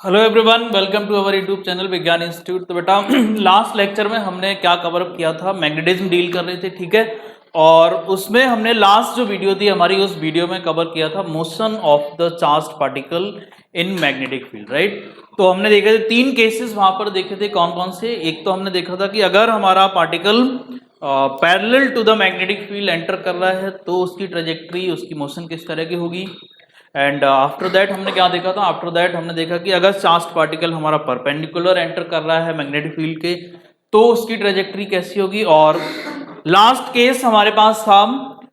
Hello everyone, welcome to our YouTube channel Vigyan Institute. तो बेटा last lecture में हमने क्या कवर अप किया था, मैग्नेटिज्म डील कर रहे थे, ठीक है। और उसमें हमने लास्ट जो वीडियो थी हमारी, उस वीडियो में कवर किया था motion of the charged particle in magnetic field, right. तो हमने देखे थे तीन केसेस वहां पर देखे थे, कौन कौन से। एक तो हमने देखा था कि अगर हमारा particle parallel to the magnetic field enter कर रहा है तो उसकी ट्रेजेक्ट्री, उसकी मोशन किस तरह की होगी। एंड आफ्टर दैट हमने क्या देखा था, आफ्टर दैट हमने देखा कि अगर चार्ज्ड पार्टिकल हमारा परपेंडिकुलर एंटर कर रहा है मैग्नेटिक फील्ड के तो उसकी ट्रेजेक्ट्री कैसी होगी। और लास्ट केस हमारे पास था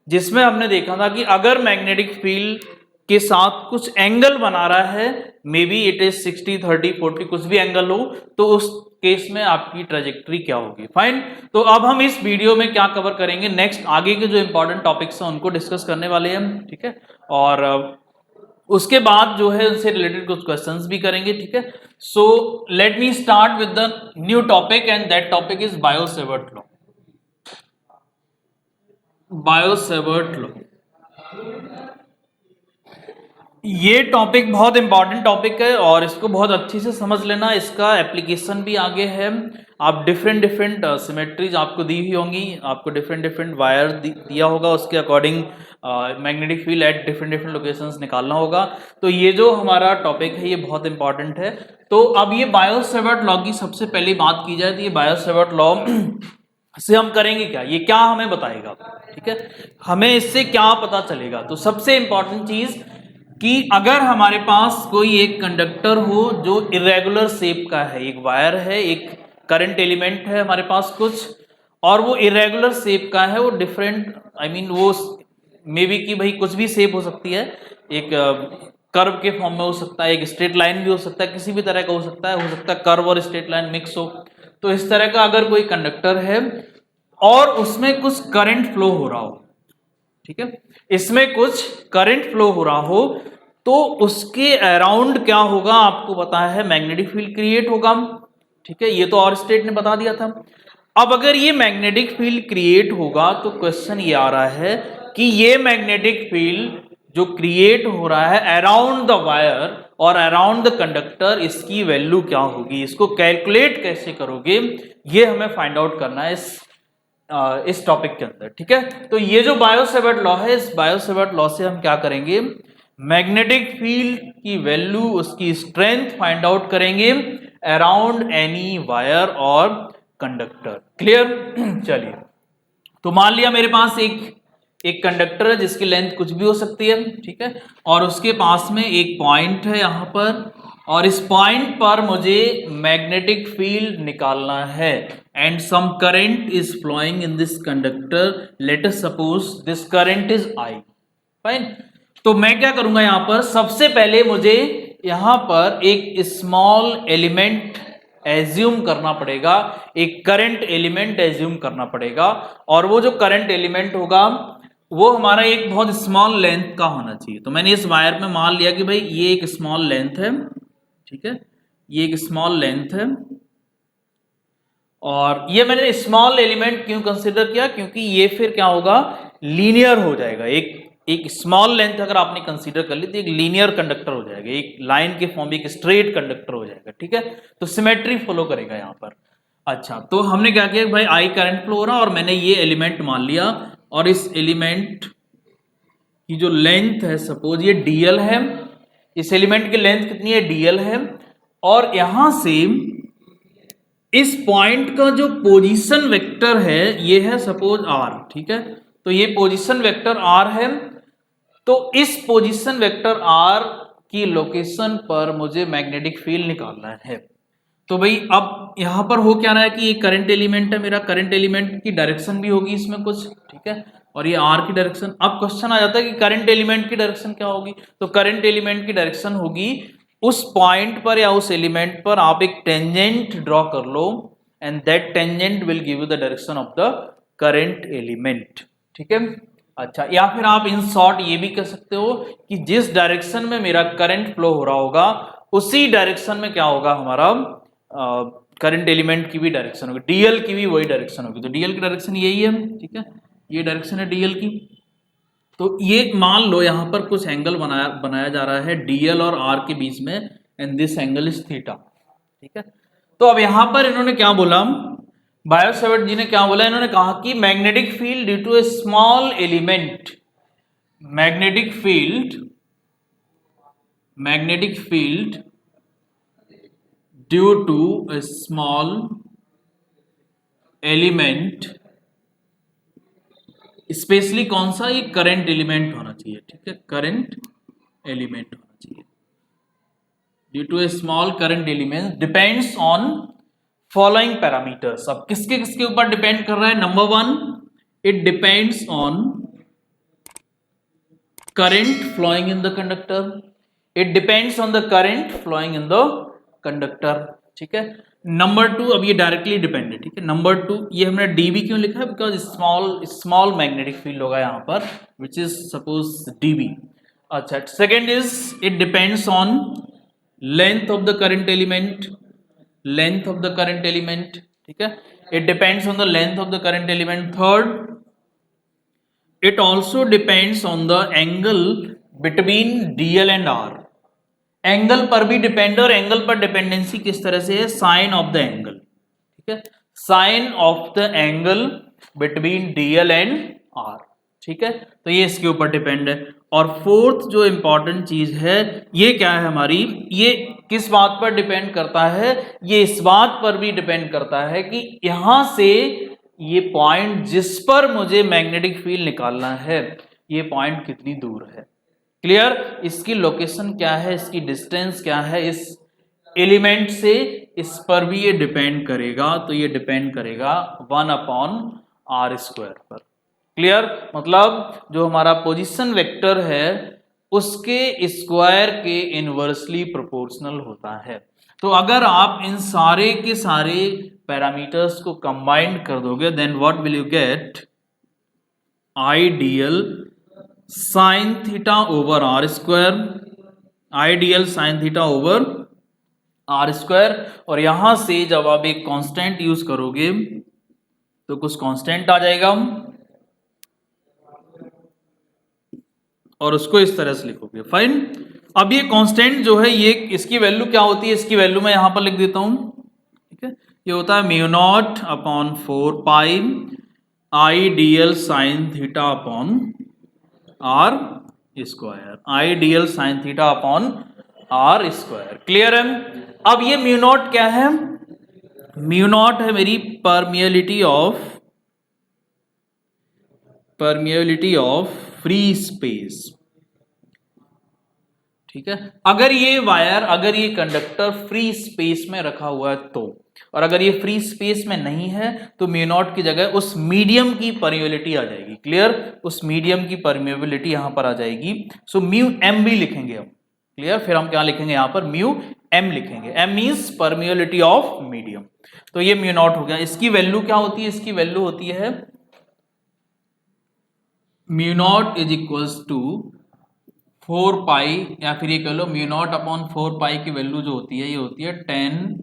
जिसमें हमने देखा था कि अगर मैग्नेटिक फील्ड के साथ कुछ एंगल बना रहा है, मे बी इट इज 60, 30, 40, कुछ भी एंगल हो, तो उस केस में आपकी ट्रेजेक्ट्री क्या होगी। फाइन। तो अब हम इस वीडियो में क्या कवर करेंगे, नेक्स्ट आगे के जो इंपॉर्टेंट टॉपिक्स हैं उनको डिस्कस करने वाले हैं, ठीक है। और उसके बाद जो है उनसे रिलेटेड कुछ क्वेश्चंस भी करेंगे, ठीक है। So let me start with the new topic and that topic is Biot-Savart law. Biot-Savart law, ये टॉपिक बहुत इंपॉर्टेंट टॉपिक है और इसको बहुत अच्छी से समझ लेना। इसका एप्लीकेशन भी आगे है। आप डिफरेंट सिमेट्रीज आपको दी हुई होंगी, आपको डिफरेंट वायर दिया होगा, उसके according magnetic field at different locations निकालना होगा। तो ये जो हमारा टॉपिक है ये बहुत इंपॉर्टेंट है। तो अब ये बायो-सेवर्ट लॉ की सबसे पहली बात की जाए तो ये बायो-सेवर्ट लॉ से हम करेंगे क्या, ये क्या हमें बताएगा, ठीक है, हमें इससे क्या पता चलेगा। तो सबसे इंपॉर्टेंट चीज कि अगर हमारे पास कोई एक कंडक्टर हो जो इरेगुलर शेप का है, एक वायर है, एक करंट एलिमेंट है हमारे पास कुछ, और वो इरेगुलर शेप का है, वो डिफरेंट वो मे बी कि भाई कुछ भी शेप हो सकती है, एक कर्व के फॉर्म में हो सकता है, एक स्ट्रेट लाइन भी हो सकता है, किसी भी तरह का हो सकता है कर्व और स्ट्रेट लाइन मिक्स हो। तो इस तरह का अगर कोई कंडक्टर है और उसमें कुछ करंट फ्लो हो रहा हो, ठीक है, इसमें कुछ करंट फ्लो हो रहा हो, तो उसके अराउंड क्या होगा आपको पता है, मैग्नेटिक फील्ड क्रिएट होगा, ठीक है। ये तो और स्टेट ने बता दिया था। अब अगर ये मैग्नेटिक फील्ड क्रिएट होगा तो क्वेश्चन ये आ रहा है कि ये मैग्नेटिक फील्ड जो क्रिएट हो रहा है अराउंड द वायर और अराउंड द कंडक्टर, इसकी वैल्यू क्या होगी, इसको कैलकुलेट कैसे करोगे, ये हमें फाइंड आउट करना है इस टॉपिक के अंदर, ठीक है। तो ये जो बायो-सेवर्ट लॉ है, इस बायो-सेवर्ट लॉ से हम क्या करेंगे, मैग्नेटिक फील्ड की वैल्यू, उसकी स्ट्रेंथ फाइंड आउट करेंगे अराउंड एनी वायर और कंडक्टर। क्लियर? चलिए, तो मान लिया मेरे पास एक कंडक्टर है जिसकी लेंथ कुछ भी हो सकती है, ठीक है, और उसके पास में एक पॉइंट है यहां पर, और इस पॉइंट पर मुझे मैग्नेटिक फील्ड निकालना है and some current is flowing in this conductor, let us suppose this current is I. Fine. तो मैं क्या करूंगा, यहां पर सबसे पहले मुझे यहां पर एक स्मॉल एलिमेंट एज्यूम करना पड़ेगा, एक करंट एलिमेंट एज्यूम करना पड़ेगा, और वो जो करंट एलिमेंट होगा वो हमारा एक बहुत स्मॉल लेंथ का होना चाहिए। तो मैंने इस वायर में मान लिया कि भाई ये एक स्मॉल लेंथ है, ठीक है, ये एक स्मॉल लेंथ है। और ये मैंने स्मॉल एलिमेंट क्यों कंसीडर किया, क्योंकि ये फिर क्या होगा, लीनियर हो जाएगा। एक स्मॉल लेंथ अगर आपने कंसीडर कर ली तो एक लीनियर कंडक्टर हो जाएगा, एक लाइन के फॉर्म, एक स्ट्रेट कंडक्टर हो जाएगा, ठीक है। तो सिमेट्री फॉलो करेगा यहां पर। अच्छा, तो हमने क्या किया, भाई आई करंट फ्लो हो रहा और मैंने ये एलिमेंट मान लिया, और इस एलिमेंट की जो लेंथ है, सपोज ये डीएल है, इस एलिमेंट की लेंथ कितनी है, डीएल है, और यहां से इस पॉइंट का जो पोजीशन वेक्टर है ये है सपोज आर, ठीक है। तो ये पोजीशन वेक्टर आर है, तो इस पोजीशन वेक्टर आर की लोकेशन पर मुझे मैग्नेटिक फील्ड निकालना है। तो भाई अब यहां पर हो क्या रहा है कि ये करंट एलिमेंट है मेरा, करंट एलिमेंट की डायरेक्शन भी होगी इसमें कुछ, ठीक है, और ये आर की डायरेक्शन। अब क्वेश्चन आ जाता है कि करंट एलिमेंट की डायरेक्शन क्या होगी। तो करंट एलिमेंट की डायरेक्शन होगी, उस पॉइंट पर या उस एलिमेंट पर आप एक टेंजेंट ड्रॉ कर लो and that tangent will give you the direction of the current element, ठीक है। अच्छा, या फिर आप इन शॉर्ट ये भी कह सकते हो कि जिस डायरेक्शन में मेरा करंट फ्लो हो रहा होगा उसी डायरेक्शन में क्या होगा, हमारा करंट एलिमेंट की भी डायरेक्शन होगी, डीएल की भी वही डायरेक्शन होगी। तो डीएल की डायरेक्शन यही है, ठीक है, ये डायरेक्शन है डीएल की। तो ये मान लो यहां पर कुछ एंगल बनाया जा रहा है डीएल और आर के बीच में, and this angle is theta. ठीक है, तो अब यहां पर इन्होंने क्या बोला, बायो-सैवर्ट जी ने क्या बोला, इन्होंने कहा कि magnetic field due to a small element, magnetic field due to a small element, specially कौन सा, ये करंट एलिमेंट होना चाहिए। ठीक है, करंट एलिमेंट होना चाहिए, due to a small current element depends on following parameters. अब किसके किसके ऊपर डिपेंड कर रहा है, number one, it depends on current flowing in the conductor, it depends on the current flowing in the conductor। ठीक है, नंबर टू, अब ये डायरेक्टली डिपेंड है। ठीक है, नंबर टू, ये हमने डीबी क्यों लिखा है, बिकॉज स्मॉल मैग्नेटिक फील्ड होगा यहाँ पर, विच इज सपोज डीबी। अच्छा, second is it depends on length of the current element, length of the current element. ठीक है, it depends on the length of the current element. Third, it also depends on the angle between DL and R। Angle पर भी depend, और angle पर dependency किस तरह से है, साइन ऑफ द एंगल। ठीक है, sine of the angle between DL and R। ठीक है, तो ये इसके ऊपर डिपेंड है। और फोर्थ जो इंपॉर्टेंट चीज है, ये क्या है हमारी, ये किस बात पर डिपेंड करता है, ये इस बात पर भी डिपेंड करता है कि यहां से ये पॉइंट जिस पर मुझे मैग्नेटिक फील्ड निकालना है, ये पॉइंट कितनी दूर है। क्लियर, इसकी लोकेशन क्या है, इसकी डिस्टेंस क्या है इस एलिमेंट से, इस पर भी ये डिपेंड करेगा। तो ये डिपेंड करेगा 1/r² पर। क्लियर, मतलब जो हमारा पोजीशन वेक्टर है उसके स्क्वायर के इनवर्सली प्रोपोर्शनल होता है। तो अगर आप इन सारे के सारे पैरामीटर्स को कंबाइंड कर दोगे, then what will you get, I DL sine theta over r², ideal sine theta over r²। और यहां से जब आप एक कांस्टेंट यूज करोगे तो कुछ कांस्टेंट आ जाएगा, और उसको इस तरह से लिखोगे। फाइन, अब ये कांस्टेंट जो है, ये इसकी वैल्यू क्या होती है, इसकी वैल्यू मैं यहां पर लिख देता हूं। ठीक है, ये होता है μ0/4π I dl sine theta upon r², ideal sine theta upon r²। Clear है। अब ये μ0 क्या है, μ0 है मेरी परमियबिलिटी ऑफ फ्री स्पेस। ठीक है, अगर ये वायर, अगर ये कंडक्टर फ्री स्पेस में रखा हुआ है तो, और अगर ये फ्री स्पेस में नहीं है तो μ0 की जगह उस मीडियम की परमियबिलिटी आ जाएगी। क्लियर, उस मीडियम की परमियबिलिटी यहां पर आ जाएगी। सो μm भी लिखेंगे हम। क्लियर, फिर हम क्या लिखेंगे यहां पर, μm लिखेंगे। m means permeability of medium. तो ये μ0 हो गया। इसकी वैल्यू क्या होती है, इसकी वैल्यू होती है μ0 इज इक्वल्स टू 4π, या फिर ये कह लो μ0/4π की वैल्यू जो होती है, ये होती है 10⁻⁻⁷।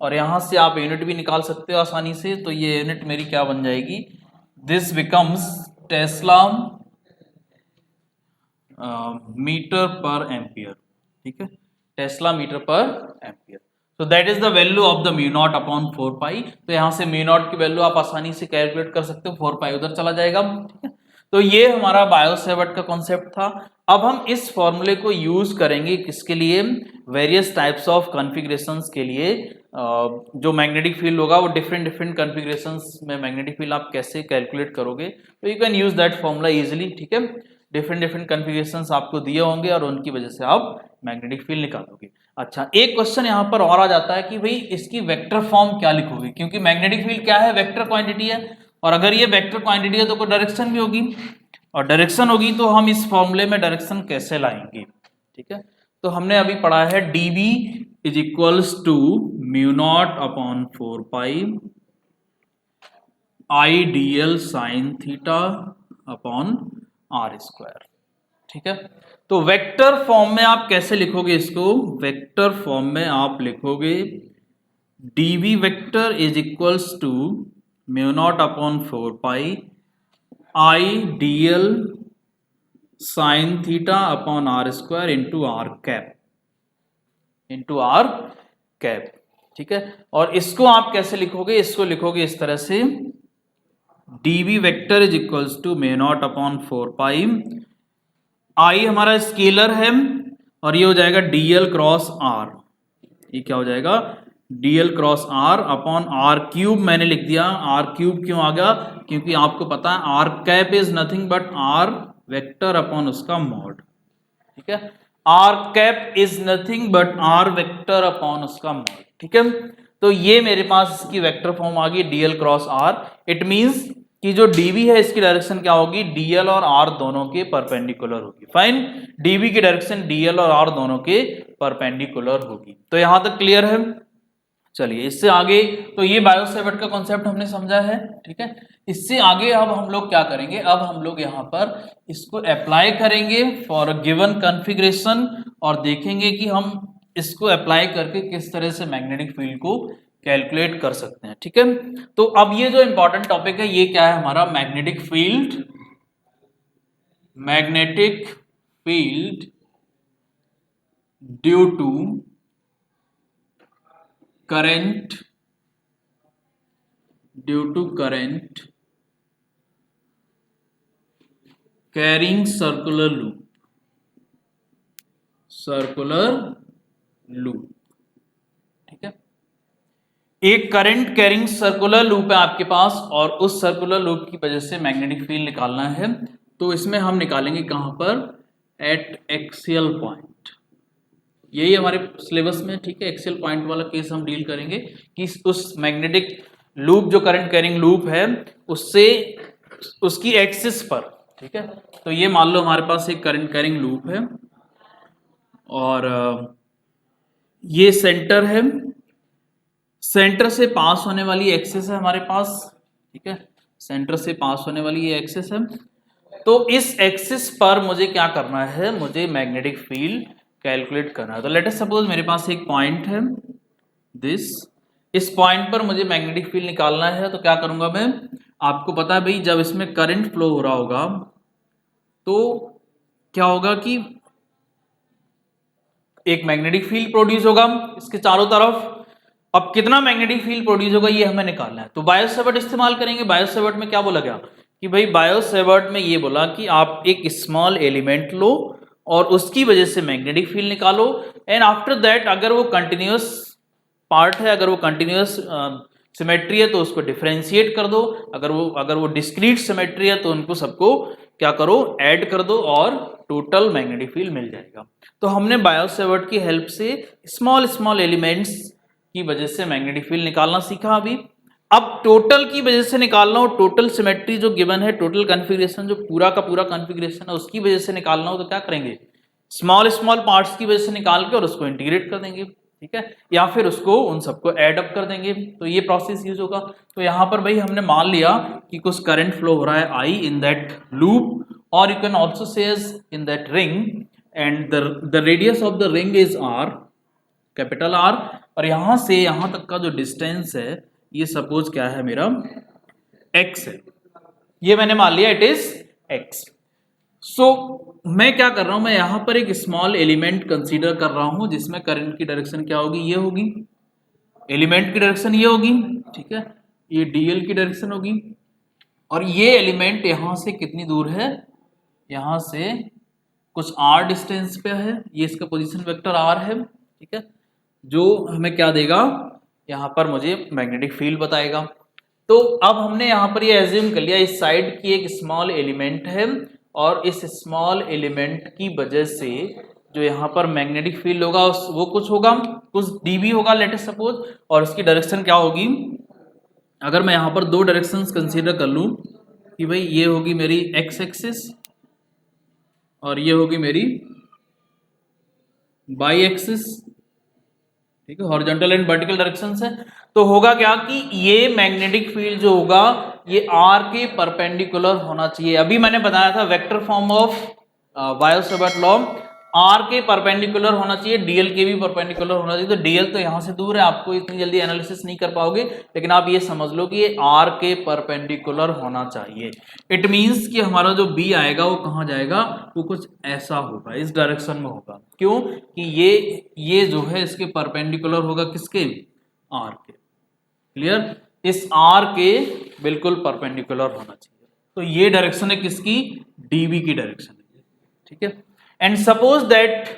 और यहां से आप यूनिट भी निकाल सकते हो आसानी से। तो ये यूनिट मेरी क्या बन जाएगी, this becomes tesla metre per ampere. ठीक है, टेस्ला मीटर पर एम्पियर। तो that is the value of the μ0/4π। तो यहां से μ0 की वैल्यू आप आसानी से कैलकुलेट कर सकते हो, 4π उधर चला जाएगा। ठीक है, तो ये हमारा बायो-सैवर्ट का कॉन्सेप्ट था। अब हम इस फॉर्मूले को यूज करेंगे किसके लिए, वेरियस टाइप्स ऑफ कॉन्फ़िगरेशंस के लिए। जो मैग्नेटिक फील्ड होगा वो डिफरेंट कॉन्फ़िगरेशंस में मैग्नेटिक फील्ड आप कैसे कैलकुलेट करोगे, तो you can use that formula easily. ठीक है, डिफरेंट कॉन्फ़िगरेशंस आपको दिए होंगे और उनकी वजह से आप मैग्नेटिक फील्ड निकालोगे। अच्छा, एक क्वेश्चन यहाँ पर और आ जाता है कि भाई इसकी वेक्टर फॉर्म क्या लिखोगे, क्योंकि मैग्नेटिक फील्ड क्या है, वेक्टर क्वांटिटी है। और अगर ये वेक्टर क्वांटिटी है तो कोई डायरेक्शन भी होगी, और डायरेक्शन होगी तो हम इस फॉर्मूले में डायरेक्शन कैसे लाएंगे। ठीक है, तो हमने अभी पढ़ा है dB is equals to μ0/4π I dl sine theta upon r²। ठीक है, तो वेक्टर फॉर्म में आप कैसे लिखोगे इसको, वेक्टर फॉर्म में आप लिखोगे dV vector is equals to μ0/4π I dl sine theta upon are square into r cap, into r cap. ठीक है, और इसको आप कैसे लिखोगे, इसको लिखोगे इस तरह से, dv vector is equals to mu naught upon 4 pi, I हमारा स्केलर है और ये हो जाएगा dl क्रॉस r, ये क्या हो जाएगा dl cross r upon r cube, मैंने लिख दिया r क्यूब क्यों आ गया, क्योंकि आपको पता है r cap is nothing but r vector upon उसका मॉड। ठीक है, r cap is nothing but r vector upon उसका मॉड। ठीक है, तो ये मेरे पास इसकी वेक्टर फॉर्म आ गई dl cross r। It means कि जो dv है इसकी डायरेक्शन क्या होगी, dl और r दोनों के परपेंडिकुलर होगी। फाइन, dv की डायरेक्शन dl और r दोनों के परपेंडिकुलर होगी। तो यहां तक क्लियर है। चलिए इससे आगे, तो ये बायो सेवर्ट का कॉन्सेप्ट हमने समझा है। ठीक है, इससे आगे अब हम लोग क्या करेंगे, अब हम लोग यहाँ पर इसको अप्लाई करेंगे फॉर अ गिवन कॉन्फ़िगरेशन और देखेंगे कि हम इसको अप्लाई करके किस तरह से मैग्नेटिक फील्ड को कैलकुलेट कर सकते हैं। ठीक है, तो अब ये जो इंपॉर्टेंट टॉपिक है ये क्या है हमारा, magnetic field, magnetic field due to current, due to current carrying circular loop, circular loop। ठीक है, एक करंट कैरिंग सर्कुलर लूप है आपके पास और उस सर्कुलर लूप की वजह से मैग्नेटिक फील्ड निकालना है। तो इसमें हम निकालेंगे कहां पर, एट एक्सियल पॉइंट, यही हमारे सिलेबस में। ठीक है, एक्सियल पॉइंट वाला केस हम डील करेंगे कि उस मैग्नेटिक लूप जो करंट कैरिंग लूप है उससे उसकी एक्सिस पर। ठीक है, तो ये मान लो हमारे पास एक करंट कैरिंग लूप है और ये सेंटर है, सेंटर से पास होने वाली एक्सिस है हमारे पास। ठीक है, सेंटर से पास होने वाली ये एक्सिस है। तो इस एक्सिस पर मुझे क्या करना है, मुझे मैग्नेटिक फील्ड कैलकुलेट करना है। तो लेट अस सपोज मेरे पास एक पॉइंट है दिस, इस पॉइंट पर मुझे मैग्नेटिक फील्ड निकालना है। तो क्या करूंगा मैं, आपको पता है भाई जब इसमें करंट फ्लो हो रहा होगा तो क्या होगा कि एक मैग्नेटिक फील्ड प्रोड्यूस होगा इसके चारों तरफ। अब कितना मैग्नेटिक फील्ड प्रोड्यूस होगा ये हमें निकालना है। तो बायो सेवर्ट इस्तेमाल करेंगे। बायो सेवर्ट में क्या बोला गया कि भाई बायो सेवर्ट में ये बोला कि आप एक स्मॉल एलिमेंट लो और उसकी वजह से मैग्नेटिक फील्ड निकालो, एंड आफ्टर दैट अगर वो कंटिन्यूअस पार्ट है, अगर वो कंटिन्यूअस सिमेट्री है तो उसको डिफरेंशिएट कर दो, अगर वो डिस्क्रीट सिमेट्री है तो उनको सबको क्या करो, ऐड कर दो और टोटल मैग्नेटिक फील्ड मिल जाएगा। तो हमने बायो सेवर्ट की हेल्प से स्मॉल एलिमेंट्स की वजह से मैग्नेटिक फील्ड निकालना सीखा। अभी अब टोटल की वजह से निकालना हो, टोटल सिमेट्री जो गिवन है, टोटल कॉन्फ़िगरेशन जो पूरा का पूरा कॉन्फ़िगरेशन है उसकी वजह से निकालना हो तो क्या करेंगे, स्मॉल पार्ट्स की वजह से निकाल के और उसको इंटीग्रेट कर देंगे। ठीक है, या फिर उसको उन सबको ऐड अप कर देंगे। तो ये प्रोसेस यूज होगा। तो यहाँ पर भाई हमने मान लिया कि कुछ करंट फ्लो हो रहा है आई इन दैट लूप, और you can also say in that ring, and the radius of the ring is R, capital R, और यहां से यहां तक का जो डिस्टेंस है ये सपोज क्या है मेरा x है, ये मैंने मान लिया इट इज x। सो मैं क्या कर रहा हूं, मैं यहां पर एक स्मॉल एलिमेंट कंसीडर कर रहा हूं जिसमें करंट की डायरेक्शन क्या होगी, ये होगी, एलिमेंट की डायरेक्शन ये होगी। ठीक है, ये dl की डायरेक्शन होगी, और ये एलिमेंट यहां से कितनी दूर है, यहां से कुछ r डिस्टेंस पे है, ये इसका पोजीशन वेक्टर r है। ठीक है, जो हमें क्या देगा, यहाँ पर मुझे मैग्नेटिक फील्ड बताएगा। तो अब हमने यहाँ पर ये एज्यूम कर लिया इस साइड की एक स्मॉल एलिमेंट है और इस स्मॉल एलिमेंट की वजह से जो यहाँ पर मैग्नेटिक फील्ड होगा वो कुछ होगा, कुछ dB होगा लेट अस सपोज, और उसकी डायरेक्शन क्या होगी, अगर मैं यहाँ पर दो डायरेक्शंस कंसीडर कर लूँ कि भाई ये होगी मेरी x एक्सिस और ये होगी मेरी y एक्सिस। ठीक है, हॉरिजॉन्टल एंड वर्टिकल डायरेक्शन है। तो होगा क्या कि ये मैग्नेटिक फील्ड जो होगा ये r के परपेंडिकुलर होना चाहिए। अभी मैंने बताया था vector form of Biot Savart law, R के परपेंडिकुलर होना चाहिए, डीएल के भी परपेंडिकुलर होना चाहिए। तो डीएल तो यहां से दूर है, आपको इतनी जल्दी एनालिसिस नहीं कर पाओगे, लेकिन आप ये समझ लो कि ये आर के परपेंडिकुलर होना चाहिए। इट मींस कि हमारा जो बी आएगा वो कहां जाएगा, वो कुछ ऐसा होगा, इस डायरेक्शन में होगा। क्यों कि ये जो है इसके परपेंडिकुलर होगा किसके, आर के। क्लियर, इस आर के बिल्कुल परपेंडिकुलर होना चाहिए। तो ये डायरेक्शन है किसकी, डीबी की डायरेक्शन है। ठीक है, and suppose that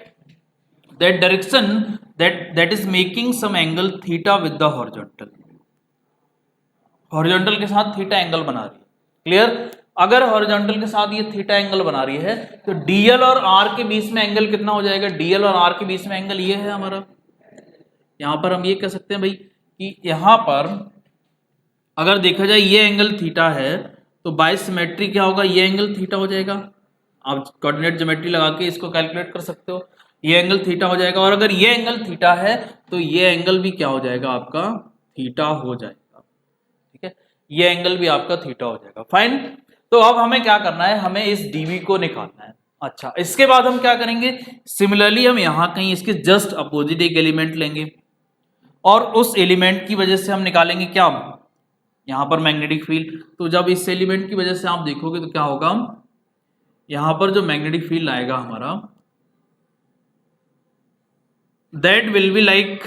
direction that is making some angle theta with the horizontal, horizontal के साथ थीटा एंगल बना रही है। क्लियर, अगर हॉरिजॉन्टल के साथ ये थीटा एंगल बना रही है तो डीएल और आर के बीच में एंगल कितना हो जाएगा, डीएल और आर के बीच में एंगल ये है हमारा। यहां पर हम ये कह सकते हैं भाई कि यहां पर अगर देखा जाए ये एंगल थीटा है तो बाय सिमेट्री क्या होगा, ये एंगल थीटा हो जाएगा। आप कोऑर्डिनेट ज्योमेट्री लगा के इसको कैलकुलेट कर सकते हो, ये एंगल थीटा हो जाएगा। और अगर ये एंगल थीटा है तो ये एंगल भी क्या हो जाएगा, आपका थीटा हो जाएगा। ठीक है, ये एंगल भी आपका थीटा हो जाएगा। फाइन, तो अब हमें क्या करना है, हमें इस डीवी को निकालना है। अच्छा, इसके बाद हम क्या करेंगे, सिमिलरली हम यहां कहीं इसके जस्ट अपोजिट एक एलिमेंट लेंगे और उस एलिमेंट की वजह से हम निकालेंगे क्या, यहां पर मैग्नेटिक फील्ड। तो जब इस एलिमेंट की वजह से आप देखोगे तो क्या होगा, यहां पर जो मैग्नेटिक फील्ड आएगा हमारा, that will be like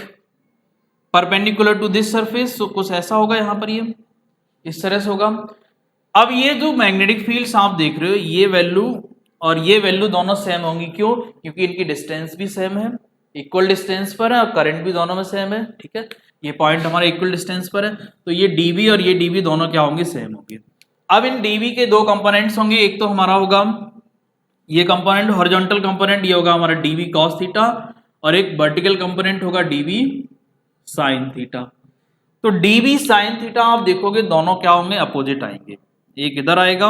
perpendicular to this surface. So कुछ ऐसा होगा, यहां पर ये इस तरह से होगा। अब ये जो मैग्नेटिक फील्ड्स आप देख रहे हो, ये वैल्यू और ये वैल्यू दोनों सेम होंगी। क्यों, क्योंकि इनकी डिस्टेंस भी सेम है, इक्वल डिस्टेंस पर है, और करंट भी दोनों में सेम है। ठीक है, ये पॉइंट हमारा इक्वल डिस्टेंस पर है, तो ये डीबी और ये डीबी दोनों क्या होंगे, सेम होंगे। अब इन डीबी के दो कंपोनेंट्स होंगे, एक तो हमारा होगा ये कंपोनेंट हॉरिजॉन्टल कंपोनेंट, ये होगा हमारा डीबी कॉस थीटा, और एक वर्टिकल कंपोनेंट होगा डीबी साइन थीटा। तो डीबी साइन थीटा आप देखोगे दोनों क्या होंगे, अपोजिट आएंगे। एक इधर आएगा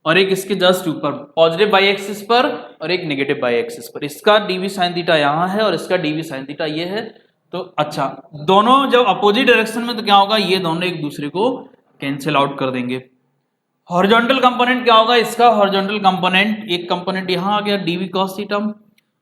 और एक इसके जस्ट ऊपर, पॉजिटिव बाई एक्सिस पर और एक नेगेटिव बाई एक्सिस पर। इसका डीबी साइन थीटा यहाँ है और इसका डीबी साइन थीटा ये है। तो अच्छा, दोनों जब अपोजिट डायरेक्शन में तो क्या होगा, ये दोनों एक दूसरे को कैंसिल आउट कर देंगे। हॉरिजॉन्टल कंपोनेंट क्या होगा, इसका हॉरिजॉन्टल कंपोनेंट, एक कंपोनेंट यहाँ आ गया डीबी कॉस थीटा,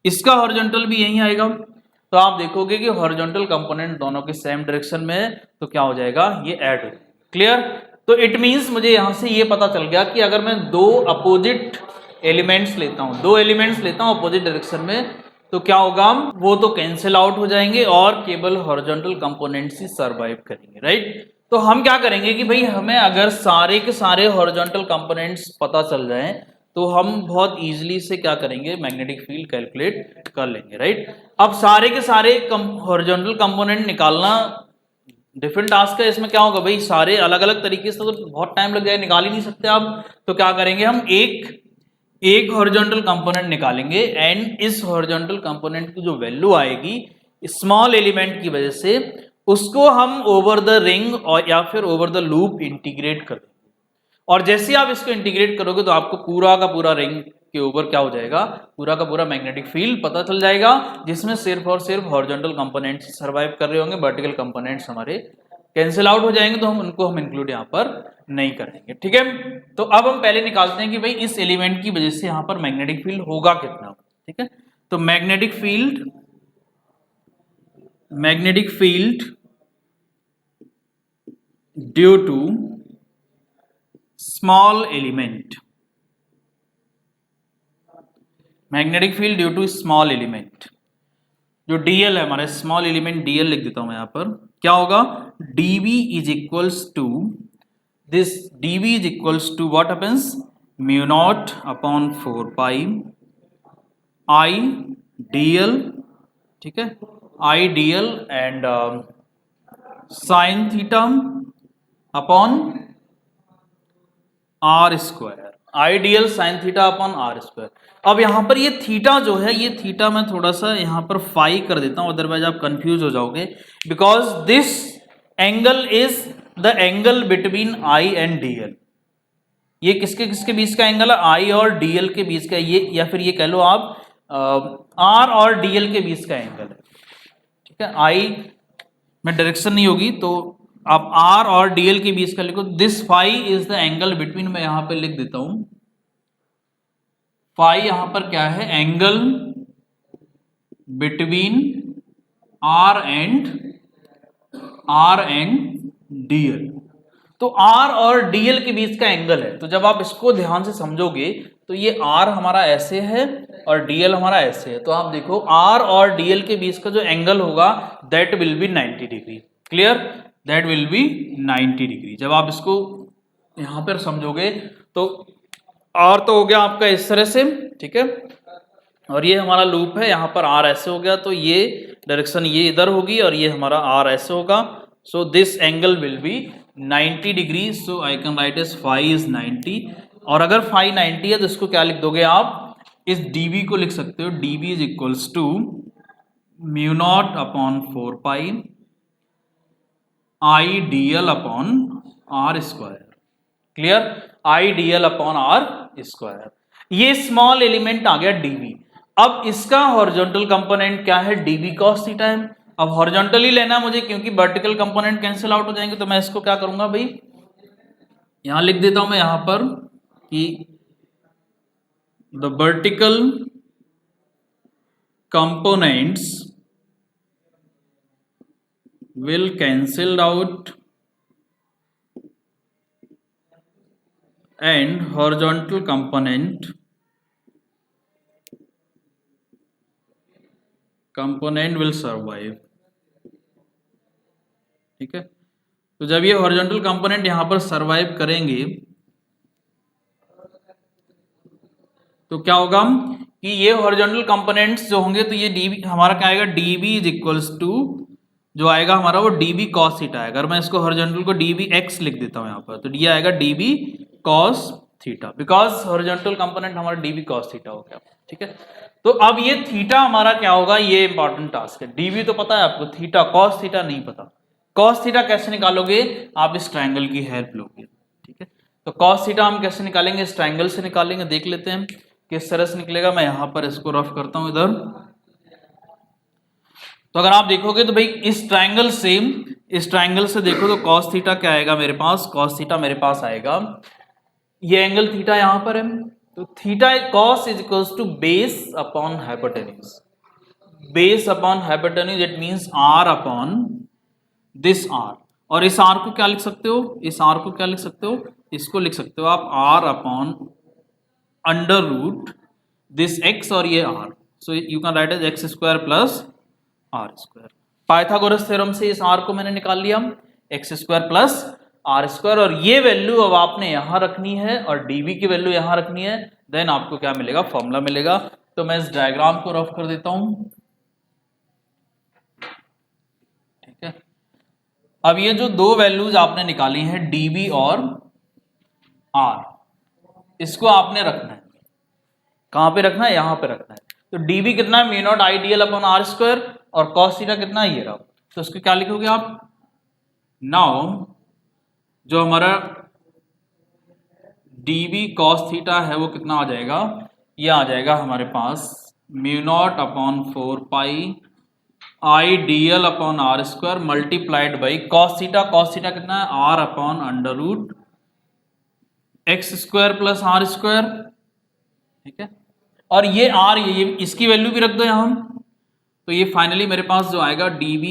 इसका हॉरिजॉन्टल भी यहीं आएगा। तो आप देखोगे कि हॉरिजॉन्टल कंपोनेंट दोनों के सेम डायरेक्शन में है, तो क्या हो जाएगा, ये ऐड हो जाएगा। क्लियर, तो इट मींस मुझे यहां से ये पता चल गया कि अगर मैं दो अपोजिट एलिमेंट्स लेता हूं, दो एलिमेंट्स लेता हूं अपोजिट डायरेक्शन में, तो क्या होगा, वो तो कैंसिल आउट हो जाएंगे और केवल हॉरिजॉन्टल कंपोनेंट्स ही सर्वाइव करेंगे। राइट, तो हम क्या करेंगे कि भाई हमें अगर सारे के सारे हॉरिजॉन्टल कंपोनेंट्स पता चल जाएं तो हम बहुत इजीली से क्या करेंगे, मैग्नेटिक फील्ड कैलकुलेट कर लेंगे। राइट, अब सारे के सारे हॉरिजॉन्टल कंपोनेंट निकालना डिफरेंट टास्क है। इसमें क्या होगा भाई, सारे अलग अलग तरीके से तो बहुत टाइम लग जाएगा, निकाल ही नहीं सकते आप। तो क्या करेंगे, हम एक हॉरिजॉन्टल कंपोनेंट निकालेंगे एंड इस हॉरिजॉन्टल कंपोनेंट की जो वैल्यू आएगी स्मॉल एलिमेंट की वजह से, उसको हम ओवर द रिंग और या फिर ओवर द लूप इंटीग्रेट कर देंगे। और जैसे आप इसको इंटीग्रेट करोगे तो आपको पूरा का पूरा रिंग के ऊपर क्या हो जाएगा, पूरा का पूरा मैग्नेटिक फील्ड पता चल जाएगा, जिसमें सिर्फ और सिर्फ हॉरिजॉन्टल कंपोनेंट्स सर्वाइव कर रहे होंगे, वर्टिकल कंपोनेंट्स हमारे कैंसिल आउट हो जाएंगे, तो हम उनको इंक्लूड यहाँ पर नहीं करेंगे। ठीक है, तो अब हम पहले निकालते हैं कि भाई इस एलिमेंट की वजह से यहाँ पर मैग्नेटिक फील्ड होगा कितना। ठीक है, तो magnetic field due to small element, magnetic field due to small element, जो डीएल है हमारा, स्मॉल एलिमेंट डीएल लिख देता हूं मैं यहां पर, क्या होगा, dV is equals to this, dV is equals to what happens, mu not upon 4 pi I dl. ठीक है, I dl and sine theta upon are square, I dl sine theta upon are square. अब यहां पर ये theta जो है, ये theta मैं थोड़ा सा यहां पर फाई कर देता हूं, अदरवाइज आप कंफ्यूज हो जाओगे, because this angle is the angle between I and DL. ये किसके किसके बीच का एंगल है, आई और डीएल के बीच का, ये या फिर ये कह लो आप आर और डीएल के बीच का एंगल है। ठीक है, आई में डायरेक्शन नहीं होगी तो आप आर और डीएल के बीच का लिखो, this phi is the angle between, मैं यहां पे लिख देता हूं फाई यहां पर क्या है, angle between R and DL. तो आर और डीएल के बीच का एंगल है, तो जब आप इसको ध्यान से समझोगे तो ये आर हमारा ऐसे है और डीएल हमारा ऐसे है, तो आप देखो आर और डीएल के बीच का जो एंगल होगा that will be 90 degree. Clear, that will be 90 degree. जब आप इसको यहां पर समझोगे तो आर तो हो गया आपका इस तरह से, ठीक है, और ये हमारा लूप है, यहाँ पर आर ऐसे हो गया, तो ये डायरेक्शन ये इधर होगी और ये हमारा आर ऐसे होगा। So this angle will be 90 degree. So I can write as phi is 90। और अगर फाई 90 है तो इसको क्या लिख दोगे आप, इस dv को लिख सकते हो, dv is equals to mu not upon 4 pi I dl upon are square. Clear, I dl upon are square. ये स्मॉल एलिमेंट आ गया dv। अब इसका हॉरिजॉन्टल कंपोनेंट क्या है, dv cos थीटा है। अब हॉरिजॉन्टली लेना मुझे, क्योंकि वर्टिकल कंपोनेंट कैंसिल आउट हो जाएंगे, तो मैं इसको क्या करूंगा भाई, यहां लिख देता हूं मैं यहां पर कि the vertical components will cancelled out and horizontal component will survive। ठीक है, तो जब ये हॉरिजॉन्टल कंपोनेंट यहां पर सरवाइव करेंगे तो क्या होगा कि ये हॉरिजॉन्टल कंपोनेंट्स जो होंगे, तो ये dv हमारा क्या आएगा, dv इज इक्वल्स टू जो आएगा हमारा वो dv cos थीटा है। अगर मैं इसको हॉरिजॉन्टल को dv x लिख देता हूं यहां पर, तो ये आएगा dv cos theta, because horizontal component हमारा dv cos थीटा हो गया। ठीक है, तो अब ये थीटा हमारा क्या होगा, ये इंपॉर्टेंट टास्क है। dv तो पता है आपको, थीटा cos थीटा नहीं पता। cos थीटा कैसे निकालोगे, आप इस ट्रायंगल की हेल्प लोगे। ठीक है, तो cos थीटा हम कैसे निकालेंगे, इस ट्रायंगल से निकालेंगे। देख लेते हैं किस तरह से निकलेगा। मैं यहां पर इसको रफ करता हूं इधर। तो अगर आप देखोगे तो भाई इस ट्रायंगल से देखो तो cos थीटा क्या आएगा मेरे पास, cos थीटा मेरे पास आएगा, ये एंगल थीटा यहां पर है, तो theta cos is equals to base upon hypotenuse. Base upon hypotenuse it means r upon this r। और इस r को क्या लिख सकते हो, इस r को क्या लिख सकते हो, इसको लिख सकते हो आप r upon under root this x और ये r। So you can write as X square plus R square. Pythagoras theorem से इस r को मैंने निकाल लिया, X square plus R square, और ये वैल्यू अब आपने यहां रखनी है और dv की वैल्यू यहां रखनी है, देन आपको क्या मिलेगा, फॉर्मूला मिलेगा। तो मैं इस डायग्राम को रफ कर देता हूं। ठीक है, अब ये जो दो वैल्यूज आपने निकाली हैं dv और r, इसको आपने रखना है, कहां पे रखना है, यहां पे रखना है। तो dv कितना है, mu naught I dl upon are square, और cos थीटा कितना है, ये रहा। तो इसको क्या लिखोगे आप, नाउ जो हमारा dv cos थीटा है वो कितना आ जाएगा, ये आ जाएगा हमारे पास mu not upon 4 pi I dl upon are square multiplied by cos theta कितना है, r upon under root X square plus R square. ठीक है, और ये r ये इसकी वैल्यू भी रख दो यहां, तो ये फाइनली मेरे पास जो आएगा dv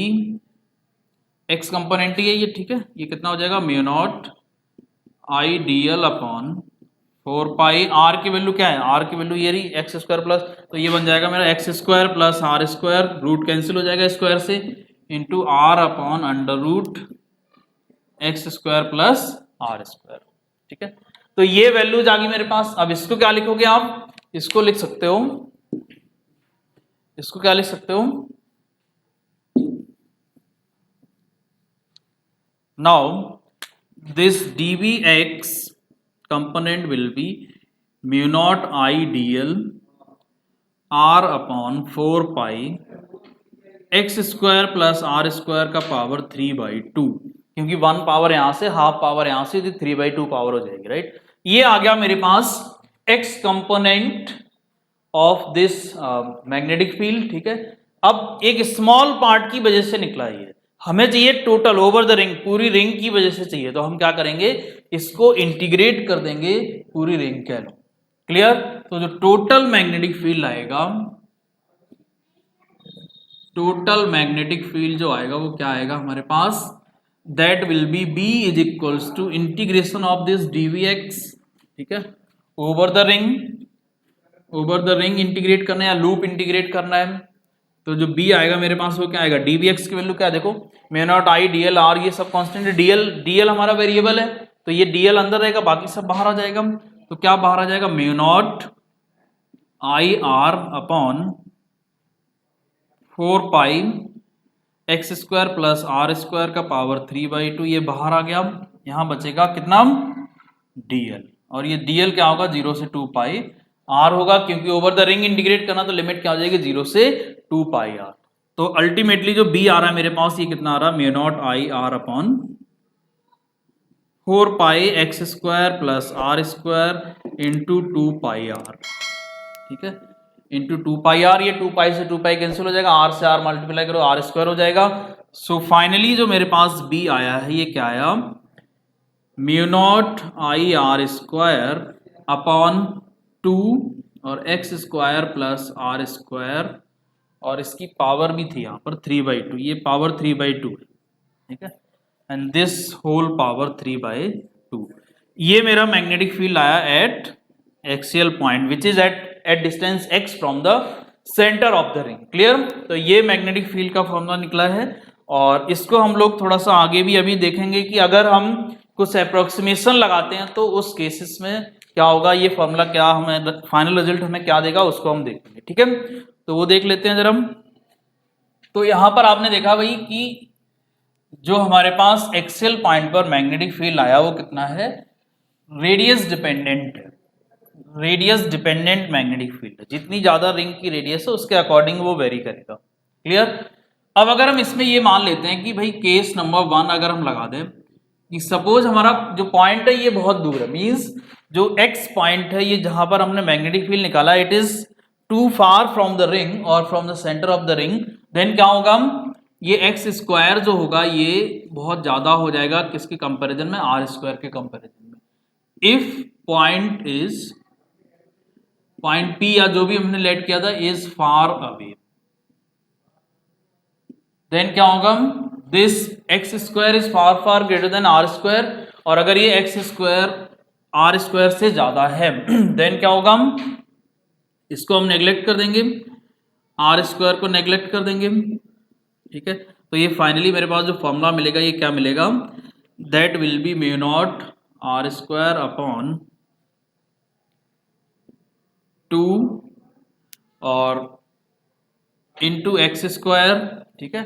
x कंपोनेंट ही है ये। ठीक है, ये कितना हो जाएगा, mu naught I dl upon 4 pi, r की वैल्यू क्या है, r की वैल्यू ये रही एक्स स्क्वायर प्लस, तो ये बन जाएगा मेरा X square plus R square, root cancel हो जाएगा स्क्वायर से, into r upon under root X square plus R square. ठीक है, तो ये वैल्यूज आ गई मेरे पास। अब इसको क्या लिखोगे आप, इसको लिख सकते हो, इसको क्या लिख सकते हो, now this dvx component will be mu naught I dl r upon 4 pi x square plus R square का पावर 3/2, क्योंकि 1 पावर यहां से, हाफ पावर यहां से, 3/2 पावर हो जाएगी। राइट, ये आ गया मेरे पास x component of this magnetic field. ठीक है, अब एक स्मॉल पार्ट की वजह से निकला है, हमें चाहिए टोटल ओवर द रिंग, पूरी रिंग की वजह से चाहिए, तो हम क्या करेंगे, इसको इंटीग्रेट कर देंगे पूरी रिंग कह लो। क्लियर। तो जो टोटल मैग्नेटिक फील्ड आएगा, टोटल मैग्नेटिक फील्ड जो आएगा वो क्या आएगा हमारे पास, that will be B is equals to integration of this dvx, ठीक है, over the ring, over the ring integrate करना है या लूप इंटीग्रेट करना है। तो जो B आएगा मेरे पास वो क्या आएगा, dvx की वैल्यू क्या है, देखो mu naught I dl r, ये सब कांस्टेंट है, dl हमारा वेरिएबल है, तो ये dl अंदर रहेगा, बाकी सब बाहर आ जाएगा। तो क्या बाहर आ जाएगा, mu naught I r upon 4 pi X square plus R square का पावर 3/2, ये बाहर आ गया, यहाँ बचेगा कितना, dl, और ये dl क्या होगा, 0 से 2 पाई r होगा, क्योंकि ओवर द रिंग इंटीग्रेट करना तो लिमिट क्या हो जाएगी, 0 से 2 पाई r। तो अल्टीमेटली जो b आ रहा है मेरे पास, ये कितना आ रहा है, mu naught I r upon 4 pi X square plus R square into 2 pi r, ठीक है, इंटू 2 पाई आर, ये 2 पाई से 2 पाई कैंसिल हो जाएगा, आर से आर मल्टीप्लाई करो, आर स्क्वायर हो जाएगा। सो फाइनली जो मेरे पास बी आया है ये क्या आया, mu naught I R square upon 2 और X square plus R square, और इसकी पावर भी थी यहाँ पर 3/2, ये पावर 3/2 है, ठीक है, एंड दिस होल पावर 3/2। ये मेरा मैग्नेटिक फील्ड आया eight axial point which is at distance x from the center of the ring. Clear. तो ये मैग्नेटिक फील्ड का फॉर्मूला निकला है, और इसको हम लोग थोड़ा सा आगे भी अभी देखेंगे कि अगर हम कुछ अप्रोक्सीमेशन लगाते हैं तो उस केसेस में क्या होगा, ये फॉर्मूला क्या हमें फाइनल रिजल्ट हमें क्या देगा उसको हम देखेंगे, ठीक है। तो वो देख लेते हैं जरा। तो यहां पर आपने देखा भाई कि जो हमारे पास एक्सियल पॉइंट पर मैग्नेटिक फील्ड आया वो कितना है, रेडियस डिपेंडेंट है, रेडियस डिपेंडेंट मैग्नेटिक फील्ड है, जितनी ज्यादा रिंग की रेडियस है उसके अकॉर्डिंग वो वेरी करेगा। क्लियर। अब अगर हम इसमें ये मान लेते हैं कि भाई केस नंबर 1 अगर हम लगा दें कि सपोज हमारा जो पॉइंट है ये बहुत दूर है, मींस जो x पॉइंट है ये जहां पर हमने मैग्नेटिक फील्ड निकाला it is too far from the ring और from the center of the ring, then क्या होगा, ये एक्स स्क्वायर जो होगा ये बहुत ज्यादा हो जाएगा किसके कंपैरिजन में, आर स्क्वायर के कंपैरिजन में। If point is, point P या जो भी हमने लेट किया था इज फार अवे, देन क्या होगा, this X square is far far greater than R square, और अगर ये एक्स स्क्वायर आर स्क्वायर से ज्यादा है देन क्या होगा, इसको हम नेग्लेक्ट कर देंगे, आर स्क्वायर को नेग्लेक्ट कर देंगे, ठीक है। तो ये फाइनली मेरे पास जो फॉर्मूला मिलेगा ये क्या मिलेगा, that will be mu naught R square upon 2 और इंटू एक्स स्क्वायर, ठीक है,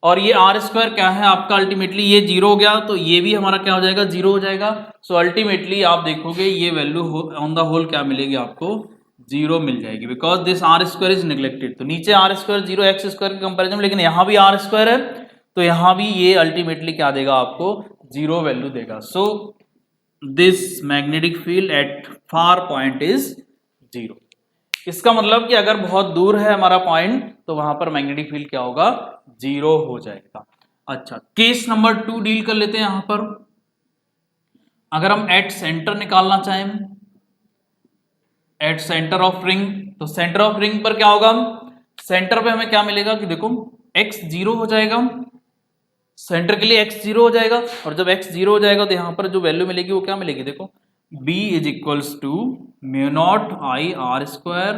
और ये आर स्क्वायर क्या है आपका, अल्टीमेटली ये 0 हो गया तो ये भी हमारा क्या हो जाएगा, 0 हो जाएगा। सो अल्टीमेटली आप देखोगे ये वैल्यू ऑन द होल क्या मिलेगी आपको, 0 मिल जाएगी, because this R square is neglected. तो नीचे आर स्क्वायर 0 एक्स स्क्वायर के कंपेरिजन में, लेकिन यहाँ भी आर स्क्वायर है तो यहाँ भी ये अल्टीमेटली क्या देगा आपको, 0 वैल्यू देगा। So this magnetic field at far point is 0। इसका मतलब कि अगर बहुत दूर है हमारा पॉइंट तो वहां पर मैग्नेटिक फील्ड क्या होगा, 0 हो जाएगा। अच्छा, केस नंबर 2 डील कर लेते हैं। यहां पर अगर हम एट सेंटर निकालना चाहें, एट सेंटर ऑफ रिंग, तो सेंटर ऑफ रिंग पर क्या होगा, सेंटर पे हमें क्या मिलेगा कि देखो x 0 हो जाएगा, सेंटर के लिए x 0 हो जाएगा, और जब x 0 हो जाएगा तो यहां पर जो वैल्यू मिलेगी वो क्या मिलेगी, देखो b is equals to mu naught I R square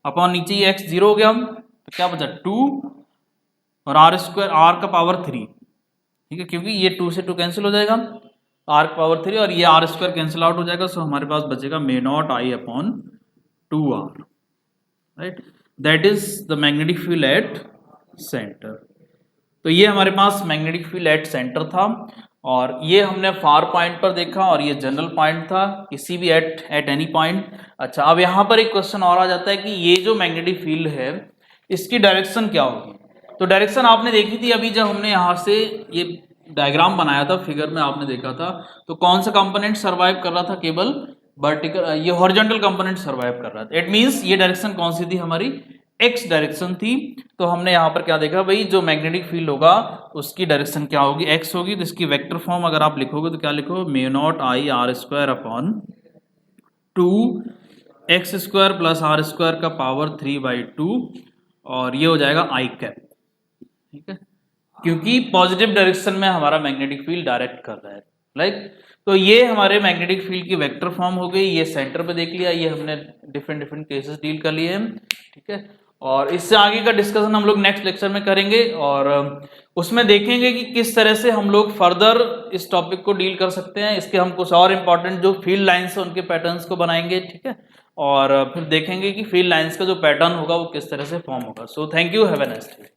upon नीचे ये x 0 हो गया तो क्या बचा 2 और आर स्क्वायर, आर का पावर 3, ठीक है, क्योंकि ये 2 से 2 कैंसिल हो जाएगा, आर का पावर 3 और ये आर स्क्वायर कैंसिल आउट हो जाएगा। सो हमारे पास बचेगा mu naught I upon 2r, right, that is the magnetic field at centre. तो ये हमारे पास मैग्नेटिक फील्ड एट सेंटर था, और ये हमने फार पॉइंट पर देखा, और ये जनरल पॉइंट था किसी भी एट एनी पॉइंट। अच्छा, अब यहाँ पर एक क्वेश्चन और आ जाता है कि ये जो मैग्नेटिक फील्ड है इसकी डायरेक्शन क्या होगी। तो डायरेक्शन आपने देखी थी अभी जब हमने यहाँ से ये डायग्राम बनाया था, फिगर में आपने देखा था, तो कौन सा कंपोनेंट सर्वाइव कर रहा था, केवल वर्टिकल, ये हॉरिजॉन्टल कंपोनेंट सर्वाइव कर रहा था। इट मींस ये डायरेक्शन कौन सी थी हमारी, एक्स डायरेक्शन थी। तो हमने यहाँ पर क्या देखा भाई, जो मैग्नेटिक फील्ड होगा उसकी डायरेक्शन क्या होगी, एक्स होगी। तो इसकी वेक्टर फॉर्म अगर आप लिखोगे तो क्या लिखो, mu naught I R square upon 2 X square plus R square का पावर 3/2 और ये हो जाएगा आई कैप, ठीक है, क्योंकि पॉजिटिव डायरेक्शन में हमारा मैग्नेटिक फील्ड डायरेक्ट कर रहा है, राइट। तो ये हमारे मैग्नेटिक फील्ड की वेक्टर फॉर्म हो गई, ये सेंटर पे देख लिया, ये हमने डिफरेंट डिफरेंट केसेस डील कर लिए हैं, ठीक है। और इससे आगे का डिस्कशन हम लोग नेक्स्ट लेक्चर में करेंगे और उसमें देखेंगे कि किस तरह से हम लोग फर्दर इस टॉपिक को डील कर सकते हैं। इसके हम कुछ और इंपॉर्टेंट जो फील्ड लाइंस है उनके पैटर्न्स को बनाएंगे, ठीक है, और फिर देखेंगे कि फील्ड लाइंस का जो पैटर्न होगा वो किस तरह से फॉर्म होगा। So thank you, have a nice day.